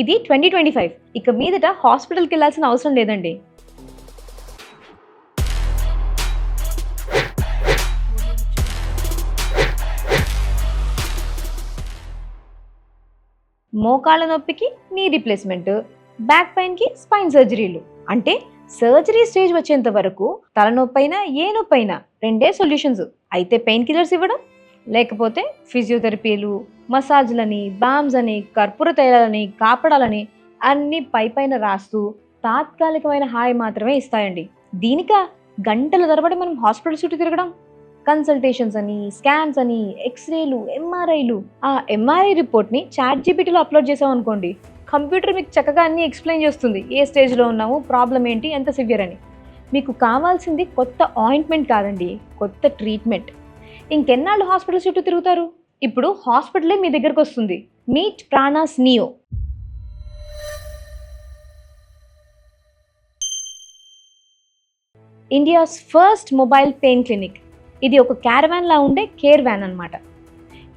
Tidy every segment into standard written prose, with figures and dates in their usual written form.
ఇది 2025. ఇక మీదట హాస్పిటల్కి వెళ్ళాల్సిన అవసరం లేదండి. మోకాళ్ళ నొప్పికి నీ రీప్లేస్మెంట్, బ్యాక్ పెయిన్కి స్పైన్ సర్జరీలు. అంటే సర్జరీ స్టేజ్ వచ్చేంత వరకు తలనొప్పి అయినా ఏ నొప్పి అయినా రెండే సొల్యూషన్స్. అయితే పెయిన్ కిల్లర్స్ ఇవ్వడం, లేకపోతే ఫిజియోథెరపీలు, మసాజ్లని, బామ్స్ అని, కర్పూర తైలాలని, కాపడాలని అన్నీ పైపైన రాస్తూ తాత్కాలికమైన హాయి మాత్రమే ఇస్తాయండి. దీనికా గంటల తరబడి మనం హాస్పిటల్ చుట్టూ తిరగడం? కన్సల్టేషన్స్ అని, స్కాన్స్ అని, ఎక్స్రేలు, ఎంఆర్ఐలు. ఆ ఎంఆర్ఐ రిపోర్ట్ని ChatGPTలో అప్లోడ్ చేసాం అనుకోండి, కంప్యూటర్ మీకు చక్కగా అన్నీ ఎక్స్ప్లెయిన్ చేస్తుంది. ఏ స్టేజ్లో ఉన్నాము, ప్రాబ్లం ఏంటి, ఎంత సివియర్ అని. మీకు కావాల్సింది కొత్త ఆయింట్మెంట్ కాదండి, కొత్త ట్రీట్మెంట్. ఇంకెన్నాళ్ళు హాస్పిటల్ చుట్టూ తిరుగుతారు? ఇప్పుడు హాస్పిటలే మీ దగ్గరకు వస్తుంది. Meet Pranaas Neo. India's first mobile pain clinic. ఇది ఒక క్యారవాన్ లా ఉండే కేర్ వ్యాన్ అనమాట.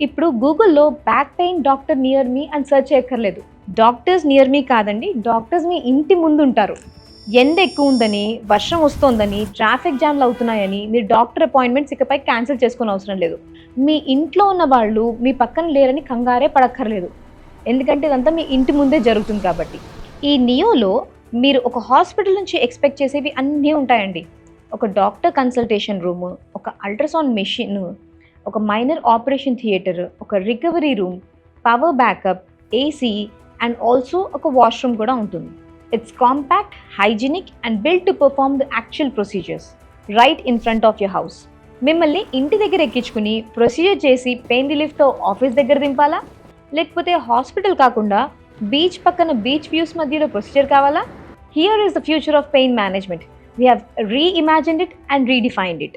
ఇప్పుడు గూగుల్లో బ్యాక్ పెయిన్ డాక్టర్ నియర్ మీ అని సెర్చ్ చేయక్కర్లేదు. డాక్టర్స్ నియర్ మీ కాదండి, డాక్టర్స్ మీ ఇంటి ముందు ఉంటారు. ఎండ ఎక్కువ ఉందని, వర్షం వస్తోందని, ట్రాఫిక్ జామ్లు అవుతున్నాయని మీరు డాక్టర్ అపాయింట్మెంట్స్ ఇకపై క్యాన్సిల్ చేసుకునే అవసరం లేదు. మీ ఇంట్లో ఉన్న వాళ్ళు మీ పక్కన లేరని కంగారే పడక్కర్లేదు, ఎందుకంటే ఇదంతా మీ ఇంటి ముందే జరుగుతుంది కాబట్టి. ఈ నియోలో మీరు ఒక హాస్పిటల్ నుంచి ఎక్స్పెక్ట్ చేసేవి అన్నీ ఉంటాయండి. ఒక డాక్టర్ కన్సల్టేషన్ రూము, ఒక అల్ట్రాసౌండ్ మెషిన్, ఒక మైనర్ ఆపరేషన్ థియేటర్, ఒక recovery room, power backup, AC and also ఒక వాష్రూమ్ కూడా ఉంటుంది. It's compact, hygienic and build to perform the actual procedures right in front of your house. మిమ్మల్ని ఇంటి దగ్గర ఎక్కించుకుని ప్రొసీజర్ చేసి పెయిన్ రిలీఫ్తో ఆఫీస్ దగ్గర దింపాలా? లేకపోతే హాస్పిటల్ కాకుండా బీచ్ పక్కన బీచ్ వ్యూస్ మధ్యలో ప్రొసీజర్ కావాలా? Here is the future of pain management. We have reimagined it and redefined it.